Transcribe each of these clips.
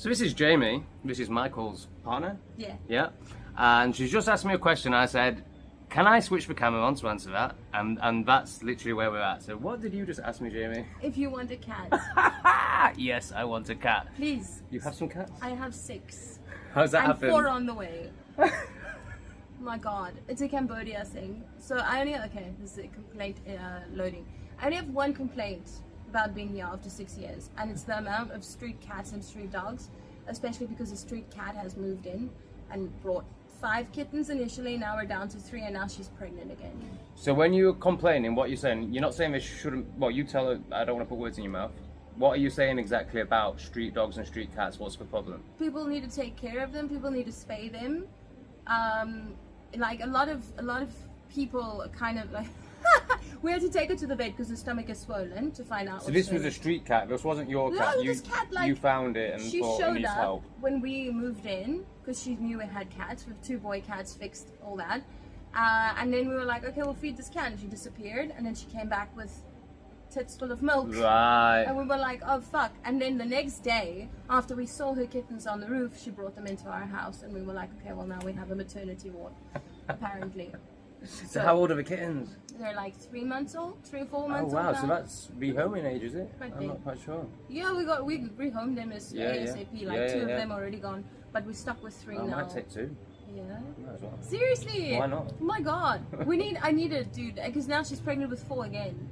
So this is Jamie. This is Michael's partner. Yeah. Yeah. And she's just asked me a question. I said, can I switch the camera on to answer that? And that's literally where we're at. So what did you just ask me, Jamie? If you want a cat. Yes, I want a cat. Please. You have some cats? I have 6. How's that and happen? 4 on the way. My God, it's a Cambodia thing. So I only, okay, this is a complaint loading. I only have one complaint about being here after 6 years, and it's the amount of street cats and street dogs, especially because the street cat has moved in and brought 5 kittens initially, now we're down to 3, and now she's pregnant again. So when you're complaining, what you're saying, you're not saying they shouldn't, well, you tell her, I don't want to put words in your mouth. What are you saying exactly about street dogs and street cats? What's the problem? People need to take care of them, people need to spay them. Like a lot of people kind of like, we had to take her to the vet because her stomach is swollen to find out. So this was a street cat, this wasn't your cat. No, this cat, like, you found it and she thought it showed needs up help. when we moved in because she knew we had cats with 2 boy cats, fixed all that, and then we were like, okay, we'll feed this cat, and she disappeared, and then she came back with tits full of milk. Right. And we were like, oh fuck. And then the next day, after we saw her kittens on the roof, she brought them into our house, and we were like, okay, well now we have a maternity ward, apparently. So how old are the kittens? They're like 3 months old, 3 or 4 months Oh wow, old so now. that's rehoming age, is it? Might I'm be. not quite sure. Yeah, we rehomed them as ASAP. Like 2 of them already gone, but we're stuck with 3 I now. might take 2. Yeah. Might as well. Seriously? Why not? Oh my God, I need a dude because now she's pregnant with 4 again.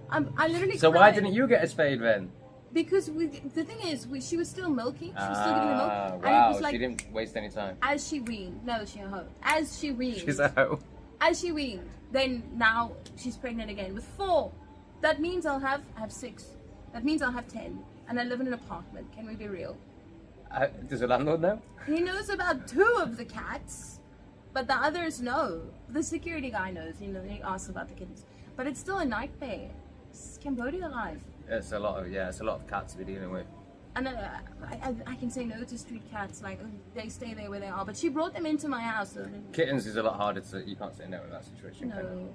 I literally. So cried. why didn't you get a spade then? Because the thing is, she was still milking. She was still getting the milk. And Wow, it was like, she didn't waste any time. as she weaned. No, she a hoe. As she weaned. She's a hoe. As she weaned, then now she's pregnant again with 4. That means I have 6. That means I'll have 10. And I live in an apartment. Can we be real? Does the landlord know? He knows about 2 of the cats, but the others know. The security guy knows. He asks about the kittens. But it's still a nightmare. It's Cambodia life. It's a lot of cats to be dealing with. And I can say no to street cats, like they stay there where they are. But she brought them into my house. So Kittens is a lot harder to, you can't say no in that situation. can you? no,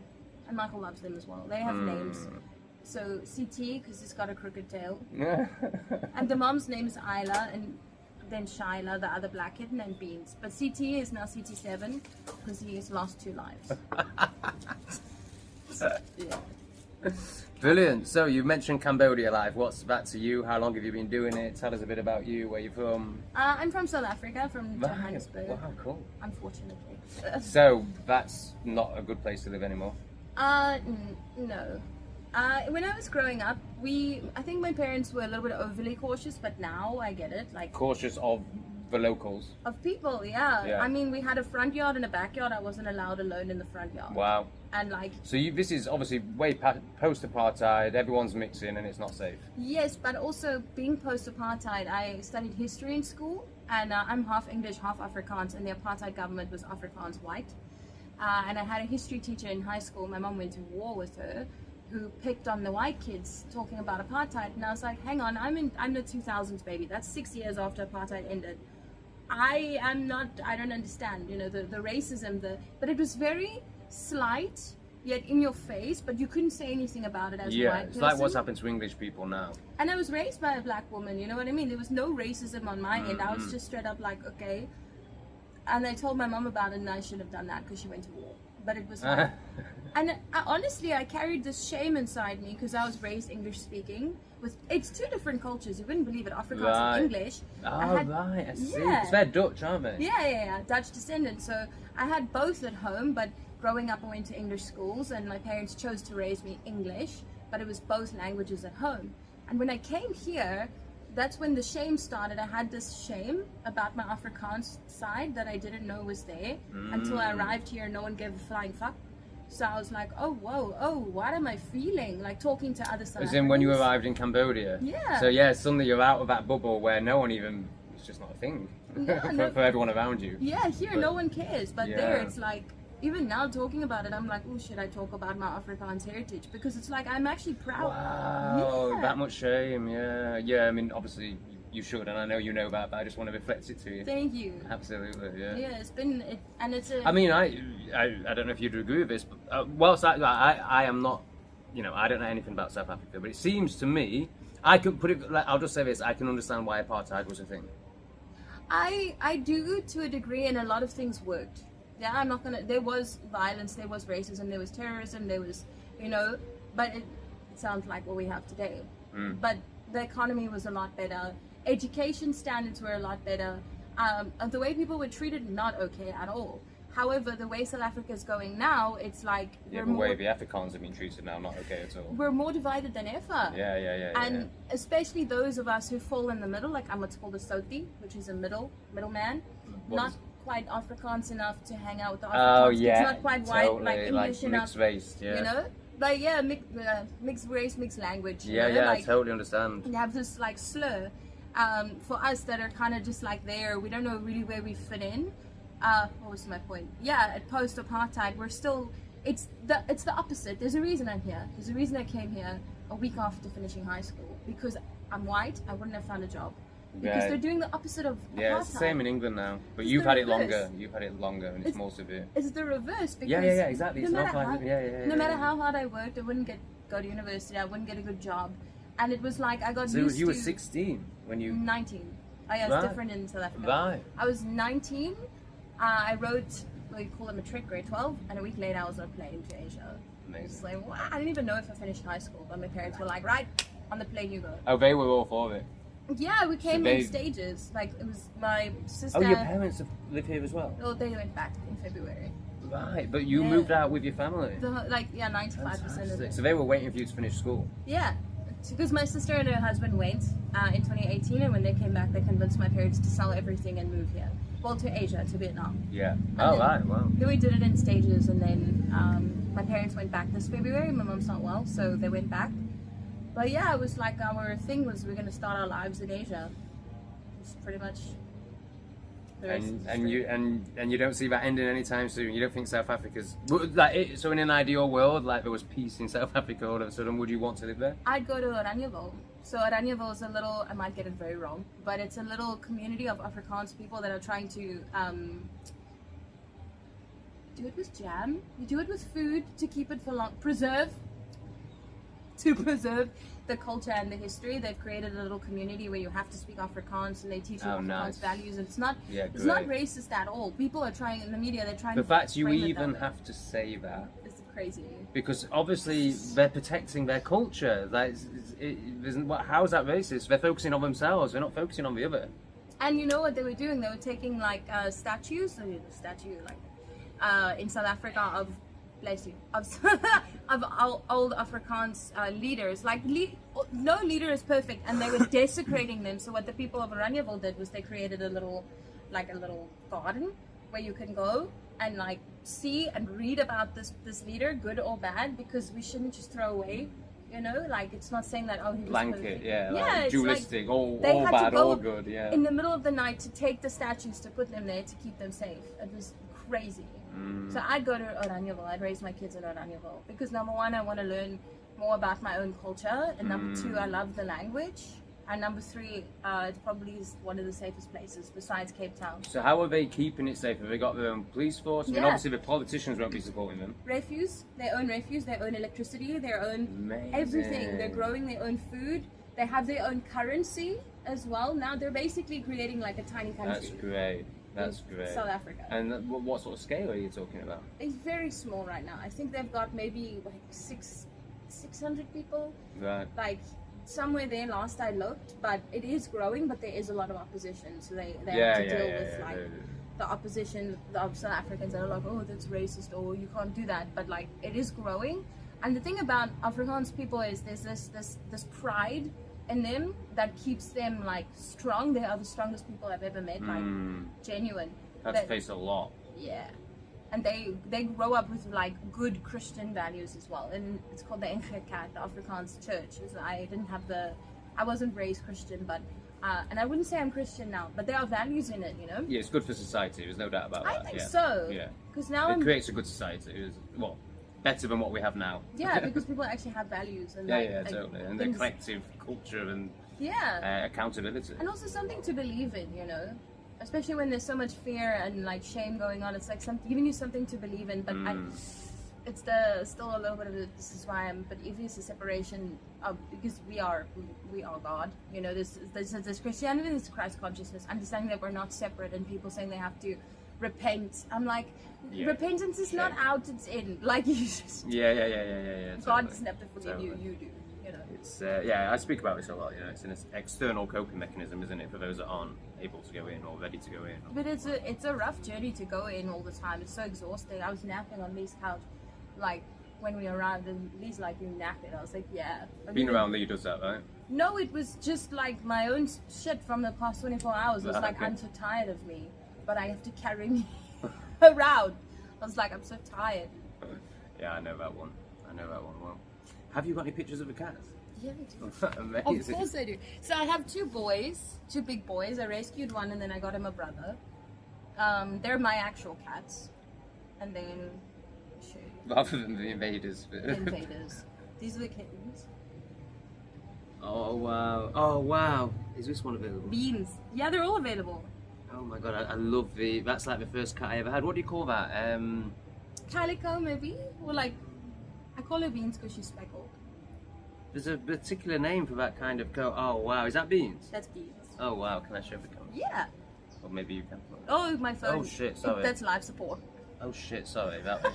and Michael loves them as well. They have names. So CT, because he's got a crooked tail. And the mom's name is Isla, and then Shyla, the other black kitten, and Beans. But CT is now CT7, because he's lost 2 lives. Yeah. Brilliant. So you mentioned Cambodia life. What's that to you? How long have you been doing it? Tell us a bit about you. Where you're from? I'm from South Africa, from Right. Johannesburg. Wow, cool. Unfortunately. So that's not a good place to live anymore. No. When I was growing up, I think my parents were a little bit overly cautious, but now I get it. Like, Cautious of the locals. of people, yeah. Yeah. I mean, we had a front yard and a backyard. I wasn't allowed alone in the front yard. Wow. And like, So this is obviously way post-apartheid. Everyone's mixing and it's not safe. yes, but also being post-apartheid, I studied history in school, and I'm half English, half Afrikaans, and the apartheid government was Afrikaans white. And I had a history teacher in high school. My mom went to war with her, who picked on the white kids talking about apartheid, and I was like, hang on, I'm the 2000s baby. That's 6 years after apartheid ended. I don't understand, the racism, but it was very slight, yet in your face, but you couldn't say anything about it as a white It's person. like what's happened to English people now. And I was raised by a black woman, you know what I mean? There was no racism on my end. I was just straight up like, okay. And I told my mom about it, and I should have done that because she went to war. But it was like, and honestly, I carried this shame inside me because I was raised English speaking. It's 2 different cultures. You wouldn't believe it, Afrikaans and English. Right, I see. Yeah. Because they're Dutch, aren't they? Yeah, Dutch descendant. So I had both at home, but growing up I went to English schools, and my parents chose to raise me English, but it was both languages at home. And when I came here, that's when the shame started. I had this shame about my Afrikaans side that I didn't know was there until I arrived here and no one gave a flying fuck. So I was like, oh, whoa, what am I feeling? Like talking to other South As in when you Africans. arrived in Cambodia? Yeah. So yeah, suddenly you're out of that bubble where no one even, it's just not a thing Yeah, for everyone around you. Yeah, here no one cares, but there Yeah. it's like, even now talking about it, I'm like, oh, should I talk about my Afrikaans heritage? Because it's like, I'm actually proud. Wow, Yeah. that much shame, yeah. I mean, obviously you should, and I know you know that, but I just want to reflect it to you. Thank you. Absolutely, yeah. Yeah, and it's a. I mean, I don't know if you'd agree with this, but whilst I am not, I don't know anything about South Africa, but it seems to me, I can put it, I'll just say this, I can understand why apartheid was a thing. I do to a degree, and a lot of things worked. Yeah, I'm not gonna. There was violence, there was racism, there was terrorism, there was, but it sounds like what we have today. But the economy was a lot better. Education standards were a lot better. The way people were treated, not okay at all. However, the way South Africa is going now, it's like the way the Afrikaans have been treated now, not okay at all. We're more divided than ever. Yeah. And especially those of us who fall in the middle, like I'm what's called a Soti, which is a middleman, not quite Afrikaans enough to hang out with the Afrikaans. Oh yeah, it's not quite white, totally, like English enough. Mixed race, yeah. Mixed race, mixed language. Yeah, I totally understand. You have this like slur. For us that are kind of just like there, we don't know really where we fit in. What was my point? Yeah, at post-apartheid, we're still. It's the opposite. There's a reason I'm here. There's a reason I came here a week after finishing high school, because I'm white. I wouldn't have found a job. Because they're doing the opposite of apartheid. Yeah, it's the same in England now. But you've had it longer. You've had it longer, and it's more severe. It's the reverse. Because yeah, exactly. No matter how hard I worked, I wouldn't go to university. I wouldn't get a good job, and it was like I got used to. So you were 16 when you. 19. Oh yeah, it's different in South Africa. Right. I was 19. I wrote, we call it Metre, grade 12, and a week later I was on a plane to Asia. Amazing. It's like, wow, I didn't even know if I finished high school, but my parents were like, right, on the plane you go. Oh, they were all for it? Yeah, we came in stages. Like, it was my sister. Oh, your parents live here as well? Oh, they went back in February. Right, but you moved out with your family? 95% of it. So they were waiting for you to finish school? Yeah, because my sister and her husband went in 2018, and when they came back, they convinced my parents to sell everything and move here. Well, to Asia, to Vietnam. Yeah. Right, wow. Then we did it in stages, and then my parents went back this February. My mom's not well, so they went back. But yeah, it was like our thing was we're going to start our lives in Asia. It's pretty much the rest of the story. And you don't see that ending anytime soon. You don't think South Africa's like so in an ideal world, like there was peace in South Africa all of a sudden, would you want to live there? I'd go to Orania. So Orania is a little, I might get it very wrong, but it's a little community of Afrikaans people that are trying to do it with jam. You do it with food to keep it for long, preserve the culture and the history. They've created a little community where you have to speak Afrikaans, and they teach you Afrikaans values. And it's not racist at all. People are trying in the media. They're trying. The fact you even have to say that. It's crazy. Because obviously they're protecting their culture. How is that racist? They're focusing on themselves. They're not focusing on the other. And you know what they were doing? They were taking like statues, in South Africa of old Afrikaans leaders. Like no leader is perfect, and they were desecrating them. So what the people of Oraniaville did was they created a little garden where you can go and like see and read about this leader, good or bad, because we shouldn't just throw away. Like it's not saying that he was blanket, perfect. like dualistic, like all had bad, to go all good, in the middle of the night to take the statues to put them there to keep them safe. It was crazy. So I'd go to Oraniaville. I'd raise my kids in Oraniaville because number one, I want to learn more about my own culture, and number two, I love the language. And number three, it probably is one of the safest places besides Cape Town. So how are they keeping it safe? Have they got their own police force? I mean, obviously the politicians won't be supporting them. Refuse, they own electricity, their own everything. They're growing their own food. They have their own currency as well. Now they're basically creating like a tiny country. That's great. South Africa. And what sort of scale are you talking about? It's very small right now. I think they've got maybe like 600 people. Right. Like somewhere there last I looked, but it is growing, but there is a lot of opposition, so they have to deal with the opposition of South Africans that are like, oh, that's racist, or you can't do that, but like it is growing. And the thing about Afrikaans people is there's this pride in them that keeps them like strong. They are the strongest people I've ever met, like genuine. That's faced a lot. Yeah. And they grow up with like good Christian values as well, and it's called the NGK, the Afrikaans church. I wasn't raised Christian, but and I wouldn't say I'm Christian now, but there are values in it, Yeah, it's good for society. There's no doubt about that. I think so. Yeah. Because now it creates a good society. It's better than what we have now. Yeah, because people actually have values and totally, and the collective culture and accountability, and also something to believe in, Especially when there's so much fear and like shame going on, it's like giving you something to believe in. But it's still a little bit of a, this is why I'm, but if it's a separation of, because we are God, you know, there's Christianity, there's Christ consciousness, understanding that we're not separate, and people saying they have to repent. I'm like, repentance is not out, it's in. Like, you just God doesn't have to forgive you, you do. You know. It's I speak about this a lot. You know, it's an external coping mechanism, isn't it, for those that aren't able to go in or ready to go in. But it's a rough journey to go in all the time. It's so exhausting. I was napping on Lee's couch, like when we arrived, and Lee's like, "You napping?" I was like, "Yeah." Being around Lee does that, right? No, it was just like my own shit from the past 24 hours. It was like, I'm so tired of me, but I have to carry me around. I was like, I'm so tired. Yeah, I know that one. Well, have you got any pictures of the cats? Yeah, I do. Amazing. Of course I do. So I have two big boys. I rescued one, and then I got him a brother. They're my actual cats. And then, rather than the invaders. The invaders. These are the kittens. Oh wow. Is this one available? Beans. Yeah, they're all available. Oh my god, I love that's like the first cat I ever had. What do you call that? Calico, maybe? Or like, I call her Beans because she's speckled. There's a particular name for that kind of coat. Oh wow, is that Beans? That's Beans. Oh wow, can I show the camera? Yeah. Or maybe you can. Oh, my phone. Oh shit, sorry. That's live support. Oh shit, sorry. That was...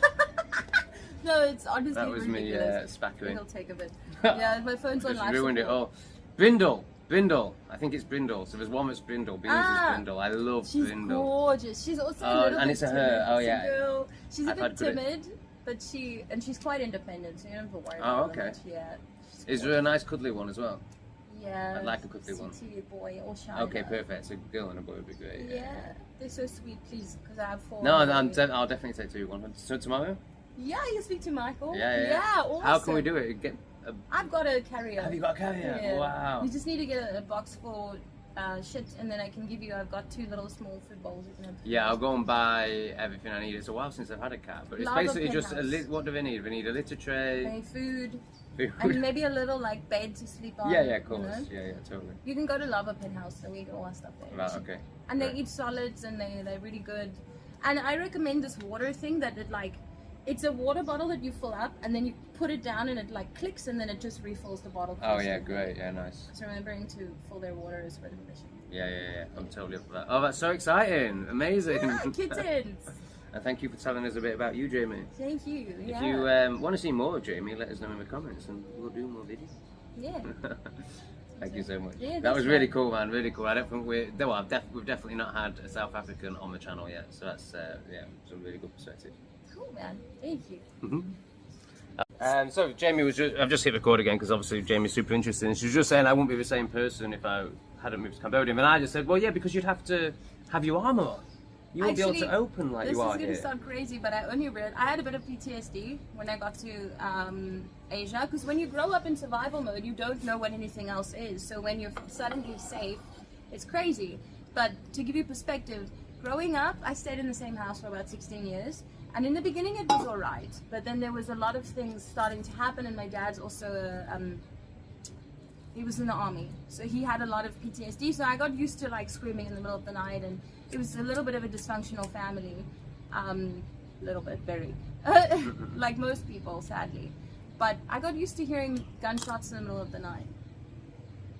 No, it's honestly that was ridiculous. me spackering. It'll take a bit. Yeah, my phone's on Just live ruined support. it all. Brindle. I think it's Brindle. So there's one that's Brindle. Beans is Brindle. I love she's Brindle. Gorgeous. She's also a little and bit it's a timid. her. Oh yeah. Girl. She's I've a had bit timid, but she's quite independent, so you don't have to worry Oh, about her okay. much. Yeah. Is there a nice cuddly one as well? Yeah. I'd like a cuddly one. Cute boy or shy. Okay, perfect. So a girl and a boy would be great. Yeah. They're so sweet, please, because I have 4. No, I'll definitely take 2. 100. So tomorrow? Yeah, you speak to Michael. Yeah. Awesome. How can we do it? I've got a carrier. Have you got a carrier? Yeah. Wow. You just need to get a box for shit, and then I can give you. I've got 2 little small food bowls. You can have. Yeah, I'll go and buy everything I need. It's a while since I've had a cat, but it's Lava basically just penthouse. what do they need? They need a litter tray. They need food. And maybe a little like bed to sleep on. Yeah, of course. You know? Yeah, totally. You can go to Lava Penthouse, so we get all our stuff there. Right, okay. And they eat solids, and they're really good. And I recommend this water thing that it's a water bottle that you fill up, and then you put it down, and it like clicks, and then it just refills the bottle. Oh yeah, great. Yeah, nice. So remembering to fill their water is part of the mission. Yeah. I'm totally up for that. Oh, that's so exciting! Amazing. Yeah, kittens. And thank you for telling us a bit about you, Jamie. Thank you. Yeah. If you want to see more of Jamie, let us know in the comments, and we'll do more videos. Yeah. Thank you so much. Yeah, that was really cool, man. Really cool. I don't think we've definitely not had a South African on the channel yet, so that's some really good perspective. Cool, man. Thank you. So Jamie I've just hit record again because obviously Jamie's super interested, and she was just saying I wouldn't be the same person if I hadn't moved to Cambodia, and I just said, well, yeah, because you'd have to have your armour on. You won't be able to open like you are here. This is going to sound crazy, but I had a bit of PTSD when I got to Asia, because when you grow up in survival mode, you don't know what anything else is. So when you're suddenly safe, it's crazy. But to give you perspective, growing up, I stayed in the same house for about 16 years. And in the beginning, it was all right. But then there was a lot of things starting to happen, and my dad's also he was in the army, so he had a lot of PTSD. So I got used to like screaming in the middle of the night, and it was a little bit of a dysfunctional family, little bit, very, like most people, sadly. But I got used to hearing gunshots in the middle of the night.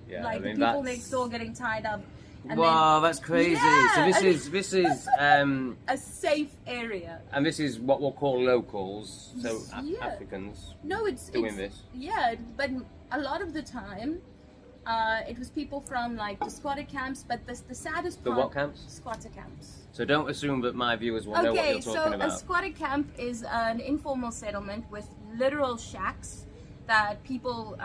Yeah, like I mean, people next door getting tied up. And wow, that's crazy. Yeah, so this is a safe area. And this is what we'll call locals, so Africans. No, it's this. Yeah, but a lot of the time, it was people from like the squatter camps. But the saddest part. The what camps? Squatter camps. So don't assume that my viewers will know what you're talking about. Okay, so a squatter camp is an informal settlement with literal shacks that people.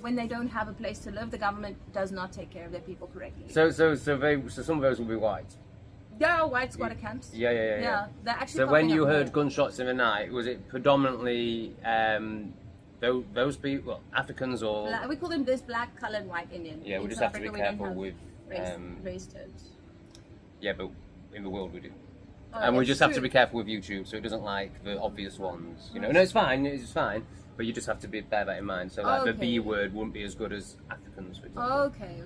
When they don't have a place to live, the government does not take care of their people correctly. So some of those will be white. There are white squatter camps. Yeah. They're actually. So when you heard gunshots in the night, was it predominantly those people, Africans or? We call them this black, colored, white Indian. Yeah, we just have to be careful with race terms. Yeah, but in the world we do. Oh, and we just have to true. be careful with YouTube, so it doesn't like the obvious ones. You know, no, it's fine, but you just have to bear that in mind. So like the B word wouldn't be as good as Africans, for example. Okay.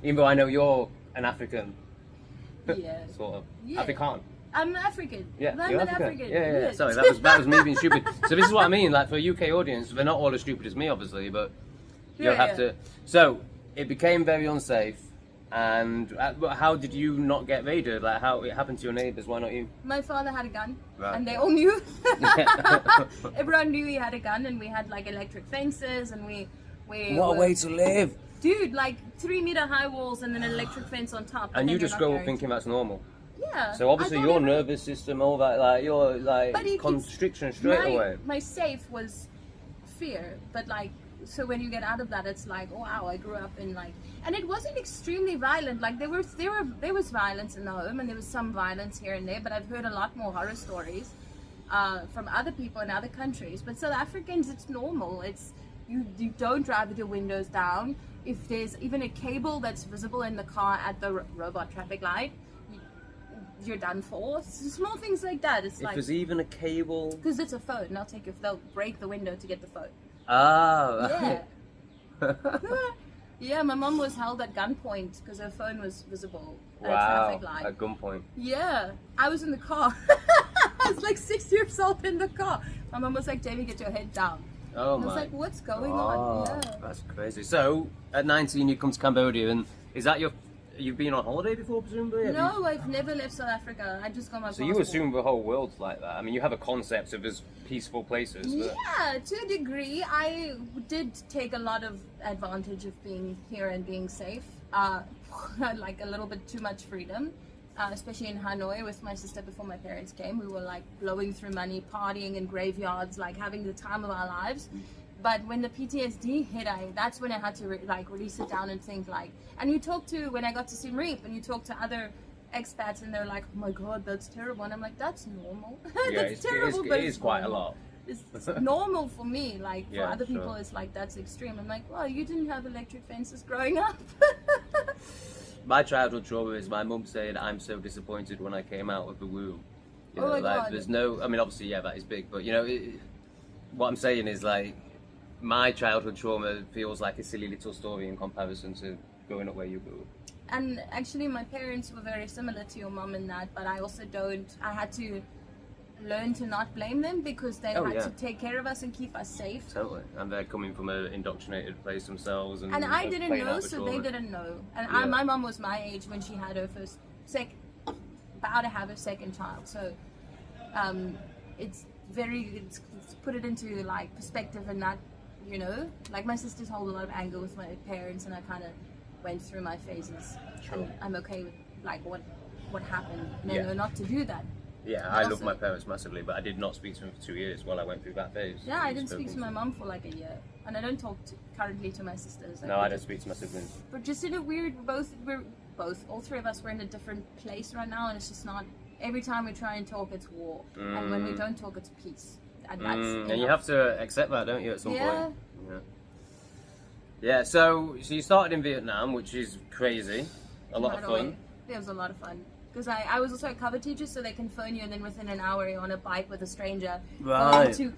Even though I know you're an African, Yeah. sort of. Yeah. Afrikaan. I'm African. Yeah, I'm you're an African. African. Yeah. Sorry, that was me being stupid. So this is what I mean. Like for a UK audience, they're not all as stupid as me, obviously, but you'll have to. So it became very unsafe. And how did you not get raided? Like how it happened to your neighbours? Why not you? My father had a gun, Right. and they all knew. Everyone knew he had a gun, and we had like electric fences, and we. What a way to live! Dude, like 3-meter high walls and then an electric fence on top. And you then just you're grow not up thinking that's normal. Yeah. So obviously I thought your every- nervous system, all that, like your But like it- constriction straight away. My safe was fear, but like so when you get out of that, it's like, oh wow, I grew up in like, and it wasn't extremely violent. Like there was violence in the home, and there was some violence here and there. But I've heard a lot more horror stories from other people in other countries. But South Africans, it's normal. It's you don't drive with your windows down. If there's even a cable that's visible in the car at the robot traffic light, you're done for. Small things like that. It's If like there's even a cable. because it's a phone. They'll break the window to get the phone. Ah. Yeah. Yeah, my mom was held at gunpoint because her phone was visible at a Wow. traffic light. At gunpoint. Yeah, I was in the car. I was like 6 years old in the car. My mom was like, Jamie, get your head down. Oh I was my. like, what's going Oh, on? Yeah. that's crazy. So at 19 you come to Cambodia, and is that you've been on holiday before, presumably? Have you- No, I've never left South Africa. I just got my So you passport. assume the whole world's like that. I mean, you have a concept of as peaceful places. But... Yeah, to a degree. I did take a lot of advantage of being here and being safe. Like a little bit too much freedom, especially in Hanoi with my sister before my parents came. We were like blowing through money, partying in graveyards, like having the time of our lives. But when the PTSD hit, that's when I had to really sit down and think like. And you talk to when I got to Siem and you talk to other expats and they're like, oh my god, that's terrible. And I'm like, that's normal. Yeah, That's terrible, but it is it's quite a normal. lot. It's normal for me. Like for Yeah, other people, sure. it's like that's extreme. I'm like, well, you didn't have electric fences growing up. My childhood trauma is my mum saying I'm so disappointed when I came out of the womb. You know, Oh my like God. there's no. I mean, obviously, yeah, that is big, but you know, what I'm saying is like my childhood trauma feels like a silly little story in comparison to growing up where you grew up. And actually, my parents were very similar to your mom in that, but I also don't. I had to learn to not blame them because they Oh, had yeah. to take care of us and keep us safe. Totally, and they're coming from an indoctrinated place themselves, and And I are didn't playing know, out the so they trauma. didn't know. And Yeah. my mom was my age when she had her about to have her second child. So it's put it into like perspective and not, you know, like my sisters hold a lot of anger with my parents, and I kind of went through my phases. Sure. And I'm okay with like what happened. And I Yeah. know not to do that. Yeah, I love my parents massively, but I did not speak to them for 2 years while I went through that phase. Yeah, I You've didn't speak spoken to my mom for like a year, and I don't talk currently to my sisters. Like, No, I we're don't just- speak to my siblings. We're just in a weird. All three of us, we're in a different place right now, and it's just not. Every time we try and talk, it's war, and when we don't talk, it's peace. And that's And you enough. have to accept that, don't you, at some Yeah. point? Yeah. Yeah, so you started in Vietnam, which is crazy. A lot of Right away. fun. It was a lot of fun. Because I was also a cover teacher, so they can phone you, and then within an hour you're on a bike with a stranger. Right. Going to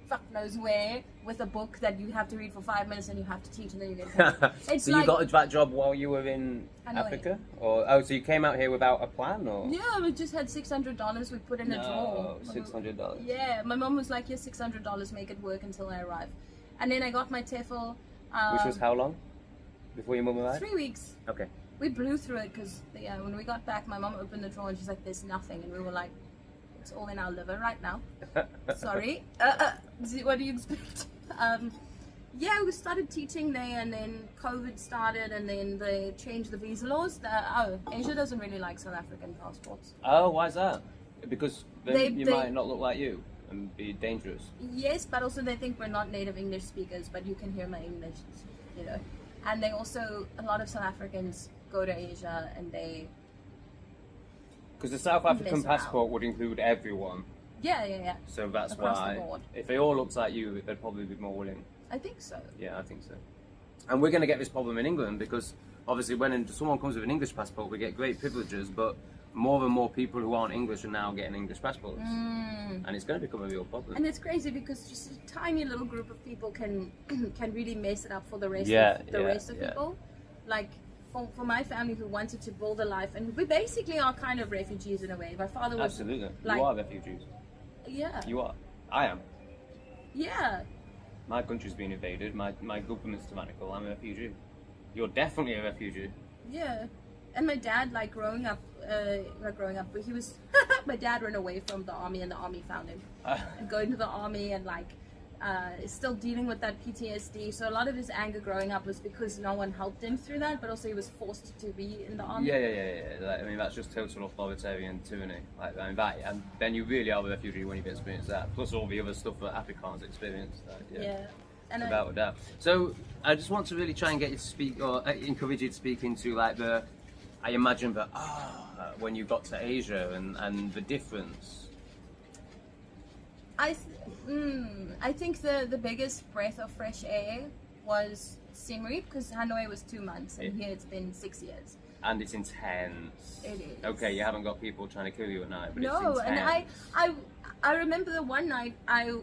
fuck knows where with a book that you have to read for 5 minutes and you have to teach, and then you get paid. It's So like, you got that job while you were in Hanoi. Africa? Or so you came out here without a plan, or? Yeah, we just had $600 we put in a drawer. No, $600. Yeah, my mom was like, here's $600, make it work until I arrive. And then I got my TEFL. Which was how long? Before your mum arrived? 3 weeks. Okay. We blew through it because when we got back, my mom opened the drawer and she's like, there's nothing. And we were like, it's all in our liver right now. Sorry. What do you expect? Yeah, we started teaching there, and then COVID started, and then they changed the visa laws. Asia doesn't really like South African passports. Oh, why is that? Because then They- you they- might not look like you and be dangerous. Yes, but also they think we're not native English speakers, but you can hear my English, you know. And they also, a lot of South Africans go to Asia, and they, Because the South African Mess around. passport would include everyone. yeah. So that's Across the why, board. if they all looked like you, they'd probably be more willing. I think so. Yeah, I think so. And we're going to get this problem in England because obviously when someone comes with an English passport, we get great privileges, but more and more people who aren't English are now getting English passports. And it's going to become a real problem. And it's crazy because just a tiny little group of people can really mess it up for the rest Yeah, of the yeah, rest of yeah. people. Like for my family who wanted to build a life, and we basically are kind of refugees in a way. My father was Absolutely. like, You are refugees. yeah, You are. I am. yeah. My country's been invaded. My government's tyrannical. I'm a refugee. You're definitely a refugee. Yeah, and my dad, like growing up, but he was. My dad ran away from the army, and the army found him, and going to the army, and like, is still dealing with that PTSD. So a lot of his anger growing up was because no one helped him through that, but also he was forced to be in the army. Yeah. Like, I mean, that's just total authoritarian tyranny. Like, I mean, and then you really are a refugee when you've experienced that. Plus all the other stuff that Afrikaans experienced. Yeah. And without a doubt. So I just want to really try and get you to speak, or encourage you to speak into like I imagine that when you got to Asia and the difference. I think the biggest breath of fresh air was Siem Reap, because Hanoi was 2 months and here it's been 6 years. And it's intense. It is. Okay, you haven't got people trying to kill you at night, but no, it's intense. and I remember the one night I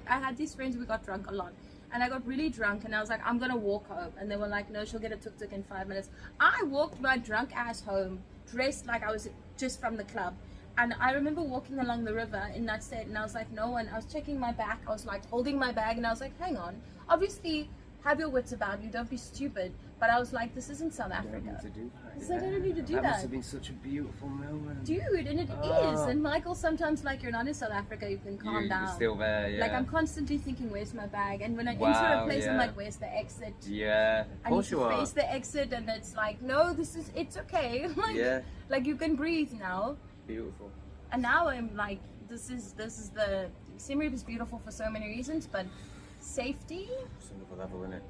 had these friends, we got drunk a lot, and I got really drunk, and I was like, I'm gonna walk home, and they were like, no, she'll get a tuk-tuk in 5 minutes. I walked my drunk ass home, dressed like I was just from the club, and I remember walking along the river in that state, and I was like, no one, I was checking my back, I was like holding my bag, and I was like, hang on, obviously have your wits about you, don't be stupid. But I was like, this isn't South Africa. You don't need to do that. So I don't need to do that. That must have been such a beautiful moment. Dude, and it is. And Michael, sometimes like you're not in South Africa, you can calm down. You're still there, yeah. Like I'm constantly thinking, where's my bag? And when I enter a place, I'm like, where's the exit? Yeah, of course you are. I need to face the exit, and it's like, no, it's okay. Like, like you can breathe now. Beautiful. And now I'm like, this is the Siem Reap is beautiful for so many reasons, but safety. It's another level, isn't it?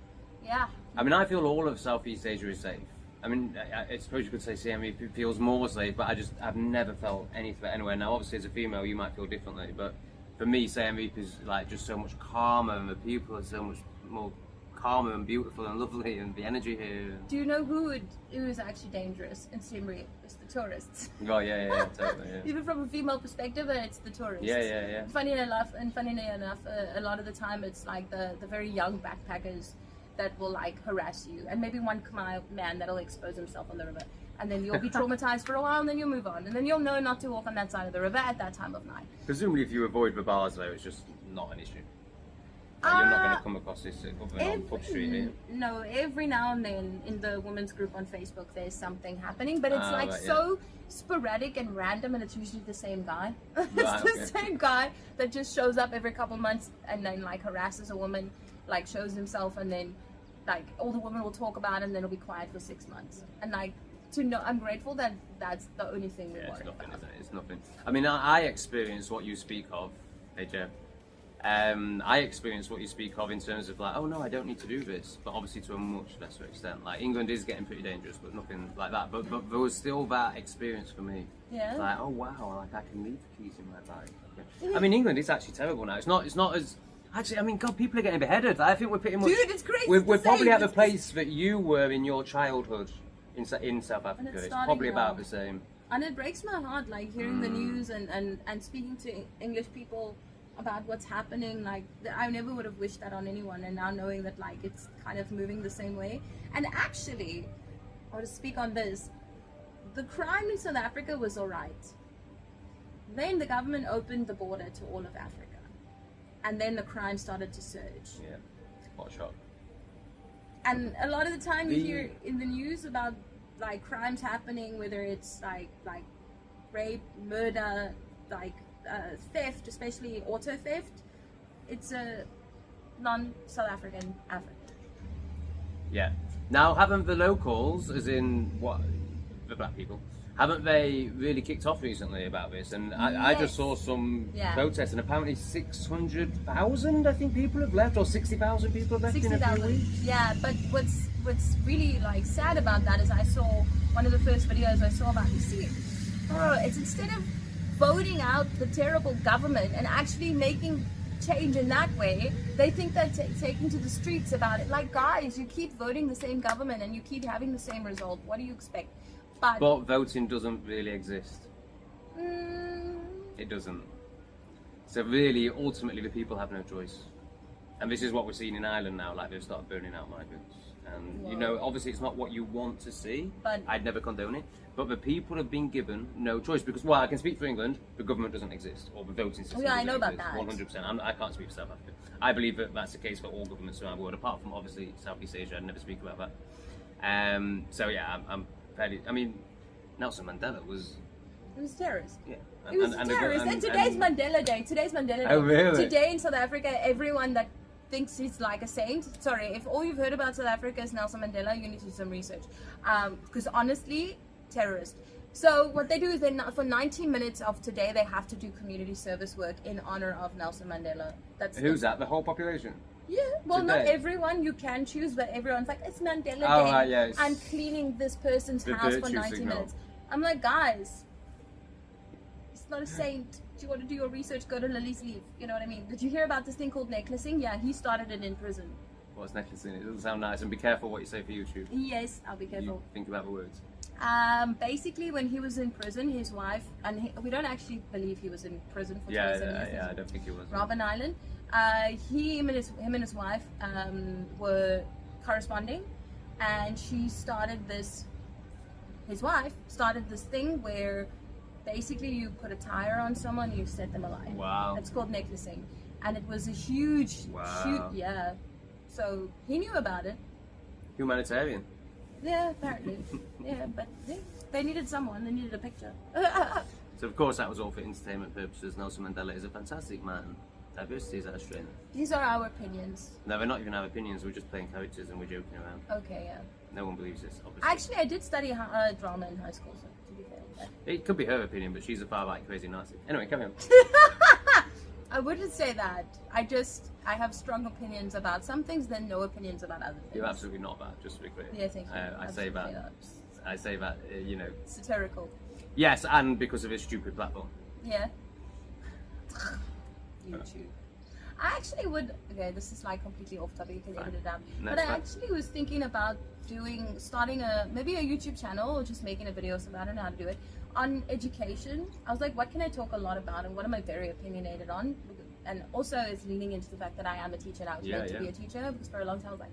Yeah. I mean, I feel all of Southeast Asia is safe. I mean, I suppose you could say Siem Reap feels more safe, but I've never felt any threat anywhere. Now, obviously, as a female, you might feel differently, but for me, Siem Reap is like just so much calmer, and the people are so much more calmer and beautiful and lovely, and the energy here. Do you know who is actually dangerous in Siem Reap? It's the tourists. Oh yeah, totally. Yeah. Even from a female perspective, it's the tourists. Yeah. Funny enough, a lot of the time it's like the very young backpackers that will like harass you, and maybe one Khmer man that'll expose himself on the river, and then you'll be traumatized for a while, and then you'll move on, and then you'll know not to walk on that side of the river at that time of night. Presumably, if you avoid the bars, though, it's just not an issue. Like, you're not going to come across this on pub street, are you? No, every now and then in the women's group on Facebook, there's something happening, but it's so sporadic and random, and it's usually the same guy. Same guy that just shows up every couple months and then like harasses a woman, like shows himself, and then like all the women will talk about it, and then it'll be quiet for 6 months. And like to know, I'm grateful that that's the only thing we worry about. Isn't it? It's nothing. I mean, I experience what you speak of, AJ. I experience what you speak of in terms of like, oh no, I don't need to do this, but obviously to a much lesser extent. Like England is getting pretty dangerous, but nothing like that. But there was still that experience for me. Yeah. Like, oh wow, like I can leave the keys in my bag. Okay. I mean, England is actually terrible now. It's not as actually. I mean, God, people are getting beheaded. I think we're pretty much. Dude, it's crazy. We're probably at the place that you were in your childhood in South Africa. It's probably about the same. And it breaks my heart, like hearing the news and speaking to English people about what's happening. Like I never would have wished that on anyone, and now knowing that like it's kind of moving the same way. And actually, I want to speak on this. The crime in South Africa was alright. Then the government opened the border to all of Africa, and then the crime started to surge. Yeah, what a shock. And a lot of the time you hear in the news about like crimes happening, whether it's like rape, murder, like theft, especially auto theft. It's a non-South African African. Yeah. Now, haven't the locals, as in what the black people, haven't they really kicked off recently about this? And I just saw some protests, and apparently 600,000, I think, people have left, or 60,000 people have left 60,000. in a few weeks. Yeah, but what's really like sad about that is I saw one of the first videos I saw about Siem. It's instead of voting out the terrible government and actually making change in that way, they think they're taking to the streets about it. Like, guys, you keep voting the same government and you keep having the same result. What do you expect? But voting doesn't really exist. It doesn't. So really, ultimately, the people have no choice. And this is what we're seeing in Ireland now. Like, they've started burning out migrants. And Wow. you know, obviously it's not what you want to see. But- I'd never condone it. But the people have been given no choice because, well, I can speak for England. The government doesn't exist, or the voting system. Yeah, I doesn't know about exist, that. 100%. I can't speak for South Africa. I believe that that's the case for all governments around the world, apart from obviously Southeast Asia. I'd never speak about that. So yeah, I'm fairly. I mean, Nelson Mandela was. He was a terrorist. Yeah. He was a terrorist. And today's Mandela Day. Today's Mandela Day. Oh, really? Today in South Africa, everyone that thinks he's like a saint. Sorry, if all you've heard about South Africa is Nelson Mandela, you need to do some research. Because honestly, terrorist. So what they do is for 90 minutes of today, they have to do community service work in honor of Nelson Mandela. Who's that? The whole population? Yeah, well, not Today? everyone. You can choose, but everyone's like, it's Mandela Oh, Day. right, yeah, it's I'm cleaning this person's the house for virtue 90 signal. minutes. I'm like, guys, it's not a saint. Do you want to do your research? Go to Lily's Leaf. You know what I mean? Did you hear about this thing called necklacing? Yeah, he started it in prison. What's necklacing? It doesn't sound nice. And be careful what you say for YouTube. Yes, I'll be You careful. think about the words. Basically, when he was in prison, his wife, and we don't actually believe he was in prison for 27 years. Yeah, I don't think it was. Robben Island. Him and his wife were corresponding, and she started this. His wife started this thing where basically you put a tire on someone, you set them alight. Wow. It's called necklacing, and it was a huge, yeah. So he knew about it. Humanitarian. Yeah, apparently. Yeah, but they needed someone. They needed a picture. So of course that was all for entertainment purposes. Nelson Mandela is a fantastic man. Diversity is our strength. These are our opinions. No, we're not even our opinions. We're just playing characters and we're joking around. Okay, yeah. No one believes this, obviously. Actually, I did study drama in high school, so to be fair. But It could be her opinion, but she's a far right crazy Nazi. Anyway, come on. I wouldn't say that. I have strong opinions about some things, then no opinions about other things. You're absolutely not that, just to be clear. Yeah, thank you. I say that, you know. Satirical. Yes, and because of his stupid platform. Yeah. YouTube. I actually would. Okay, this is like completely off topic. You can edit it out. No, But it's I fine. actually was thinking about starting maybe a YouTube channel or just making a video. So I don't know how to do it on education. I was like, what can I talk a lot about, and what am I very opinionated on? And also, it's leaning into the fact that I am a teacher and I was meant to be a teacher, because for a long time I was like,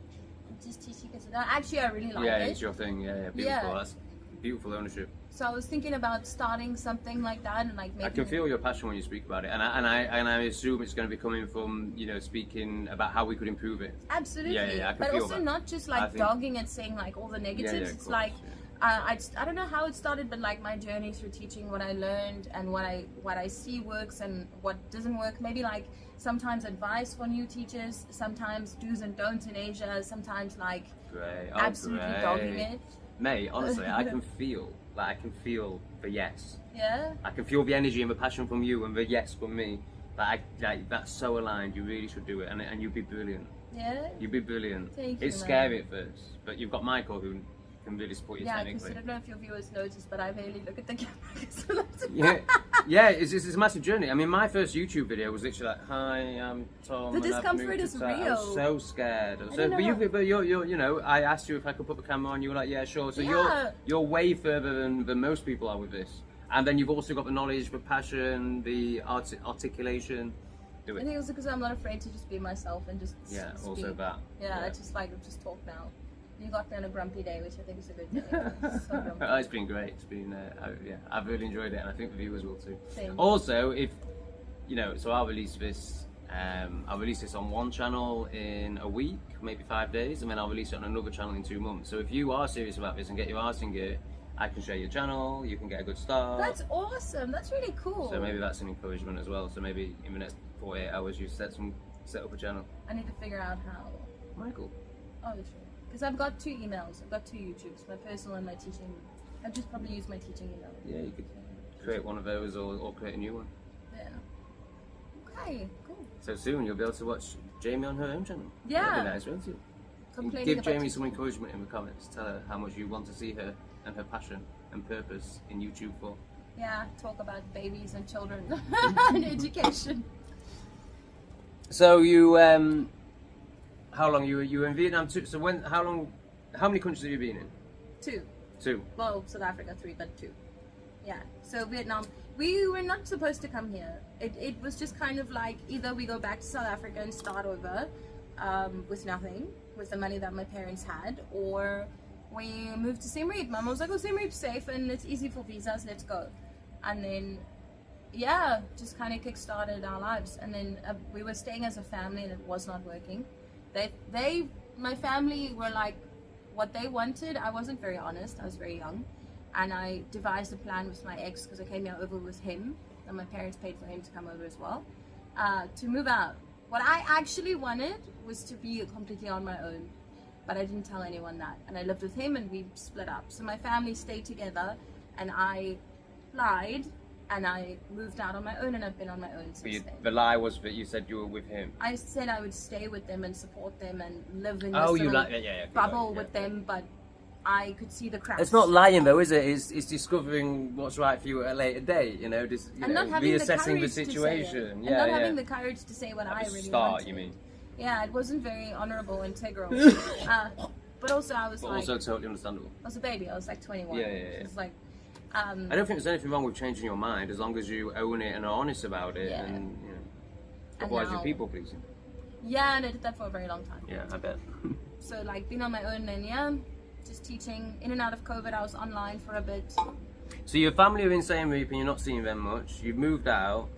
I'm just teaching kids. Actually, I really like it. Yeah, it's your thing. Yeah, beautiful. Yeah. That's beautiful ownership. So I was thinking about starting something like that and like making. I can feel your passion when you speak about it, and I assume it's going to be coming from, you know, speaking about how we could improve it. Absolutely. Yeah, I can but feel also that. not just I like think- dogging and saying like all the negatives. of It's course, like yeah. I don't know how it started, but like my journey through teaching, what I learned and what I see works and what doesn't work. Maybe like sometimes advice for new teachers, sometimes do's and don'ts in Asia, sometimes like Great. absolutely dogging it. Mate, honestly, I can feel the yes. Yeah. I can feel the energy and the passion from you and the yes from me. Like that's so aligned. You really should do it, and you'd be brilliant. Yeah. You'd be brilliant. Thank you, It's man. scary at first, but you've got Michael who can really support you Yeah, because technically. I don't know if your viewers noticed, but I barely look at the camera. So that's Yeah, it's a massive journey. I mean, my first YouTube video was literally like, "Hi, I'm Tom." The and I've discomfort moved to is Thai." I real. was so scared. I don't know But you're, you know, I asked you if I could put the camera on. You were like, "Yeah, sure." So Yeah. you're way further than most people are with this. And then you've also got the knowledge, the passion, the articulation. Do I it. think it was because I'm not afraid to just be myself and just Yeah, speak. also that. Yeah, I just talk now. You got me on a grumpy day, which I think is a good thing. So grumpy. It's been great. It's been, I've really enjoyed it, and I think the viewers will too. Same. Also, if you know, so I'll release this. I'll release this on one channel in a week, maybe 5 days, and then I'll release it on another channel in 2 months. So if you are serious about this and get your art in gear, I can share your channel. You can get a good start. That's awesome. That's really cool. So maybe that's an encouragement as well. So maybe in the next 48 hours, you set up a channel. I need to figure out how. Michael. Oh, true. Because I've got 2 emails. I've got 2 YouTubes, my personal and my teaching. I've just probably used my teaching email. Yeah, you could create one of those or create a new one. Yeah. Okay, cool. So soon you'll be able to watch Jamie on her own channel. Yeah. That'd be nice, won't you? Complaining Give about Jamie some teaching. encouragement in the comments. Tell her how much you want to see her and her passion and purpose in YouTube for. Yeah, talk about babies and children and education. So you, how long you were in Vietnam too? So how many countries have you been in? 2. 2. Well, South Africa 3, but 2. Yeah. So Vietnam, we were not supposed to come here. It was just kind of like either we go back to South Africa and start over, with nothing, with the money that my parents had, or we moved to Siem Reap. Mum was like, oh, Siem Reap's safe and it's easy for visas, let's go. And then, yeah, just kind of kick-started our lives. And then we were staying as a family and it was not working. My family were like, what they wanted, I wasn't very honest, I was very young. And I devised a plan with my ex, because I came here over with him, and my parents paid for him to come over as well, to move out. What I actually wanted was to be completely on my own, but I didn't tell anyone that. And I lived with him and we split up. So my family stayed together and I lied and I moved out on my own, and I've been on my own since then. The lie was that you said you were with him. I said I would stay with them and support them and live in this bubble with them, but I could see the cracks. It's not lying though, is it? It's discovering what's right for you at a later date, you know, just reassessing the situation. And not having the courage to say what I really wanted. You mean? Yeah, it wasn't very honourable, integral. But also I was also totally understandable. I was a baby, I was like 21. Yeah. It was like, I don't think there's anything wrong with changing your mind as long as you own it and are honest about it, and you know, otherwise you're people pleasing. Yeah, and I did that for a very long time. Yeah, I bet. So like being on my own and just teaching. In and out of COVID, I was online for a bit. So your family are in Siem Reap and you're not seeing them much. You've moved out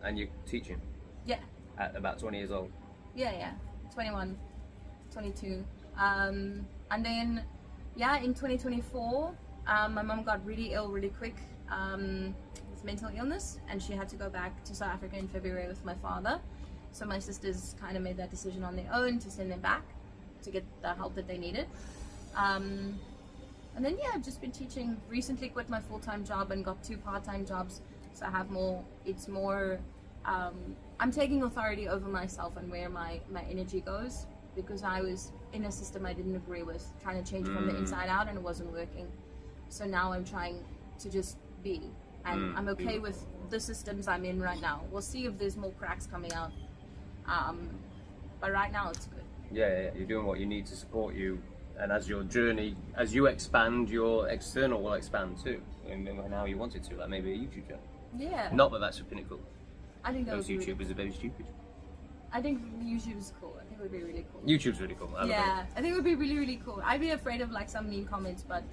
and you're teaching. Yeah. At about 20 years old. Yeah. 21, 22. And then, in 2024, my mum got really ill really quick with mental illness, and she had to go back to South Africa in February with my father. So my sisters kind of made that decision on their own to send them back to get the help that they needed. And then I've just been teaching. Recently quit my full-time job and got 2 part-time jobs, so I have more. It's more I'm taking authority over myself and where my energy goes, because I was in a system I didn't agree with, trying to change from the inside out, and it wasn't working. So now I'm trying to just be, and I'm okay with the systems I'm in right now. We'll see if there's more cracks coming out, but right now it's good. Yeah, you're doing what you need to support you. And as your journey, as you expand, your external will expand too. And how you want it to, like maybe a YouTube channel. Yeah. Not that that's a pinnacle. I think those YouTubers are very stupid. I think YouTube is cool. I think it would be really cool. YouTube's really cool. I think it would be really, really cool. I'd be afraid of like some mean comments, but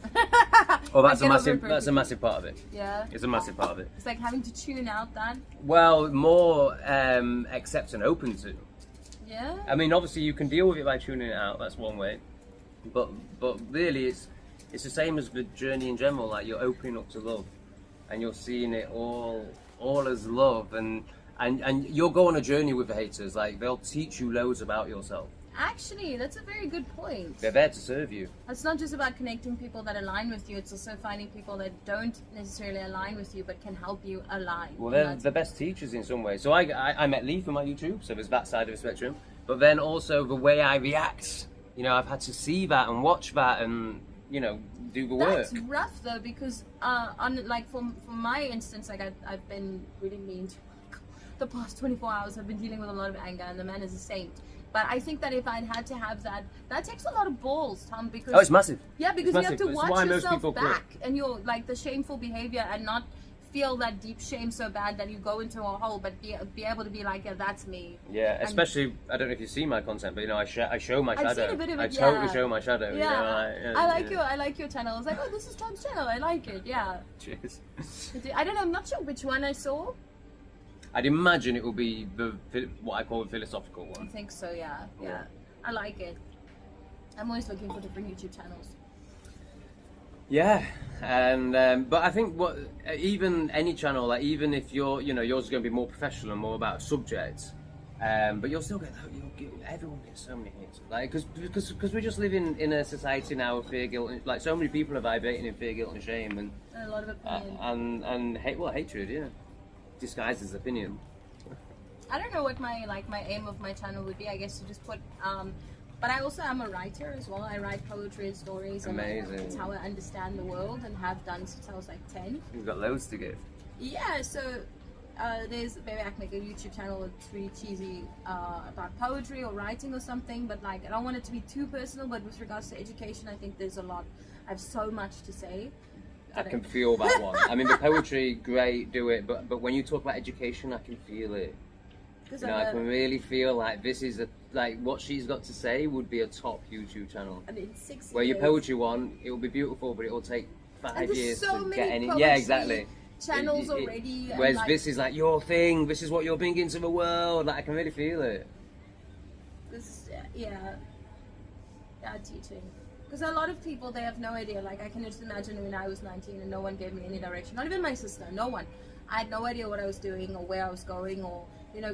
oh, that's a massive part of it. Yeah. It's a massive part of it. It's like having to tune out that. Well, more accept and open to. Yeah. I mean, obviously you can deal with it by tuning it out. That's one way. But really, it's the same as the journey in general. Like you're opening up to love, and you're seeing it all as love, and you'll go on a journey with the haters. Like they'll teach you loads about yourself. Actually, that's a very good point. They're there to serve you. It's not just about connecting people that align with you. It's also finding people that don't necessarily align with you, but can help you align. Well, they're the best teachers in some ways. So I met Lee from my YouTube, so there's that side of the spectrum. But then also the way I react. You know, I've had to see that and watch that and, you know, do the work. That's rough though, because from my instance, like I've been really mean to the past 24 hours. I've been dealing with a lot of anger, and the man is a saint. But I think that if I'd had to have that takes a lot of balls, Tom, because... Oh, it's massive. Yeah, because you have to watch yourself back and you're like the shameful behavior and not feel that deep shame so bad that you go into a hole, but be able to be like, yeah, that's me. Yeah, and especially, I don't know if you see my content, but you know, I show my shadow. I've seen a bit of it, I totally show my shadow. Yeah, you know, I like your channel. I was like, oh, this is Tom's channel. I like it. Yeah. Cheers. I don't know. I'm not sure which one I saw. I'd imagine it will be what I call the philosophical one. I think so. Yeah. I like it. I'm always looking for different YouTube channels. Yeah, and but I think even any channel, like even if yours is going to be more professional and more about a subject, but you'll still get everyone gets so many hits, like because we're just living in a society now of fear, guilt, and, like so many people are vibrating in fear, guilt, and shame, and a lot of opinion and hatred, disguised as opinion. I don't know what my aim of my channel would be. I guess to just put but I also am a writer as well. I write poetry and stories. Amazing. And it's how I understand the world and have done since I was like 10. You've got loads to give. Yeah, so maybe I can make a YouTube channel that's really cheesy about poetry or writing or something, but like I don't want it to be too personal, but with regards to education, I think there's a lot. I have so much to say. I can feel that one. I mean, the poetry, great, do it, but when you talk about education, I can feel it. I can really feel like this is like what she's got to say would be a top YouTube channel. And in 6 Where years. your poetry one, it will be beautiful, but it will take 5 And there's years so to many get any. poetry Yeah, exactly. channels already. Whereas and this is like your thing. This is what you're bringing to the world. Like I can really feel it. This, yeah, teaching. Because a lot of people, they have no idea. Like I can just imagine when I was 19 and no one gave me any direction. Not even my sister. No one. I had no idea what I was doing or where I was going, or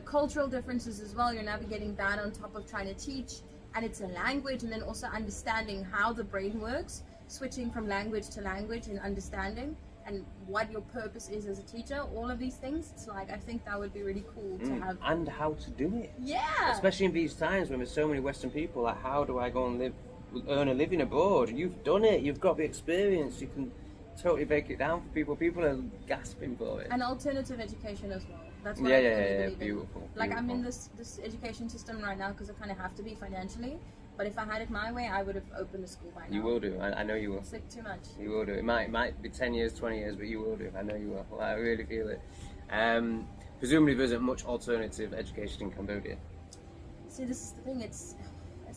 cultural differences as well. You're navigating that on top of trying to teach, and it's a language, and then also understanding how the brain works, switching from language to language and understanding, and what your purpose is as a teacher. All of these things. It's like I think that would be really cool to have. And how to do it. Yeah. Especially in these times when there's so many Western people. Like, how do I go and earn a living abroad? You've done it. You've got the experience. You can totally break it down for people. People are gasping for it. And alternative education as well. That's what Yeah, I yeah, fully yeah, believe in. beautiful. Like I'm in beautiful. this education system right now because I kind of have to be financially. But if I had it my way, I would have opened a school by now. You will do. I know you will. It's like too much. You will do. It might be 10 years, 20 years, but you will do. I know you will. I really feel it. Presumably there isn't much alternative education in Cambodia. See, this is the thing. It's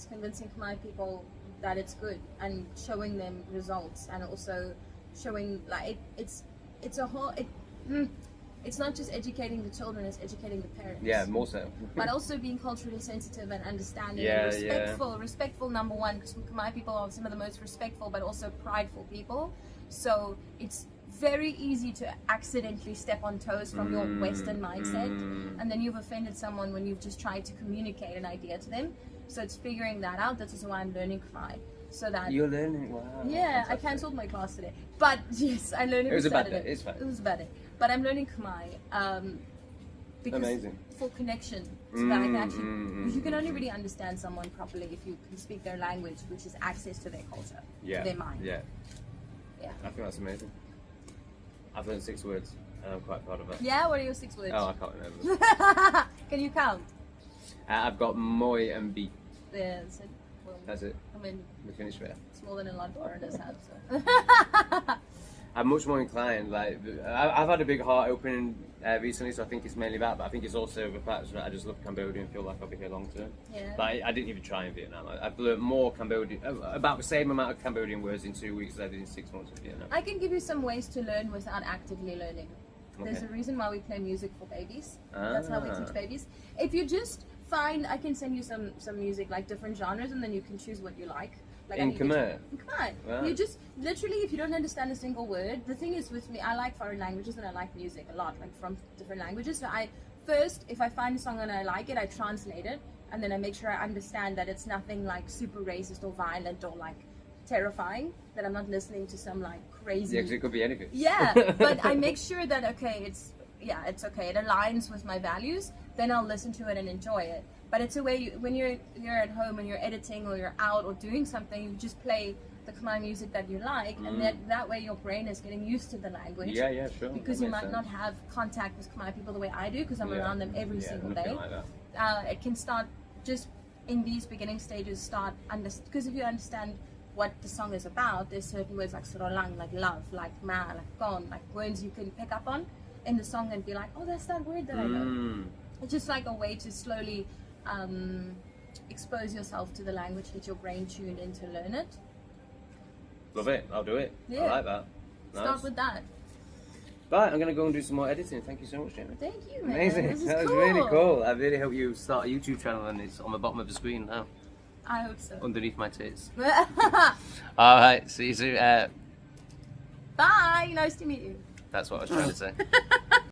convincing Khmer people that it's good and showing them results, and also showing like it's a whole. It's not just educating the children; it's educating the parents. Yeah, more so. But also being culturally sensitive and understanding Yeah, and respectful. Respectful, number one, because Khmer people are some of the most respectful but also prideful people. So it's very easy to accidentally step on toes from your Western mindset, and then you've offended someone when you've just tried to communicate an idea to them. So it's figuring that out. That's also why I'm learning Khmer. So that You're learning, wow. Yeah, fantastic. I cancelled my class today. But yes, I learned it. It was a bad Saturday. day, it's fine. It was a bad day. But I'm learning Khmer because Amazing. for connection. So that I can actually, you can only really understand someone properly if you can speak their language, which is access to their culture, Yeah. to their mind. Yeah. Yeah. I think that's amazing. I've learned 6 words, and I'm quite proud of it. Yeah, what are your 6 words? Oh, I can't remember. Can you count? I've got moi and beat. Yeah, that's it. Well, That's it. I mean, We finished there. it's more than a lot of foreigners have, so. I'm much more inclined. Like I've had a big heart opening recently, so I think it's mainly that. But I think it's also the fact that I just love Cambodia and feel like I'll be here long term. Yeah. Like I didn't even try in Vietnam. I've learned more Cambodian, about the same amount of Cambodian words in 2 weeks as I did in 6 months in Vietnam. I can give you some ways to learn without actively learning. There's Okay. a reason why we play music for babies. That's how we Ah. teach babies. If you just find, I can send you some music, like different genres, and then you can choose what you like. Like In Khmer? In Khmer. Wow. You just, literally, if you don't understand a single word, the thing is with me, I like foreign languages and I like music a lot, like from different languages. So first, if I find a song and I like it, I translate it, and then I make sure I understand that it's nothing like super racist or violent or like terrifying, that I'm not listening to some like crazy. Yeah, because it could be anything. Yeah, but I make sure that it's okay. It aligns with my values. Then I'll listen to it and enjoy it. But it's a way when you're at home and you're editing or you're out or doing something, you just play the Khmer music that you like, and that way your brain is getting used to the language. Yeah, sure. Because That you makes might sense. not have contact with Khmer people the way I do, because I'm Yeah. around them every single day. nothing like that. It can start just in these beginning stages. Because if you understand what the song is about, there's certain words like sorolang, like love, like ma, like kon, like words you can pick up on in the song and be like, oh, that's that word that I know. It's just like a way to slowly expose yourself to the language, get your brain tuned in to learn it. Love it. I'll do it. Yeah. I like that. Nice. Start with that. Right, I'm going to go and do some more editing. Thank you so much, Jamie. Thank you, man. Amazing. This is That was cool. really cool. I really hope you start a YouTube channel and it's on the bottom of the screen now, I hope so. underneath my tits. All right, see you soon. Bye. Nice to meet you. That's what I was trying to say.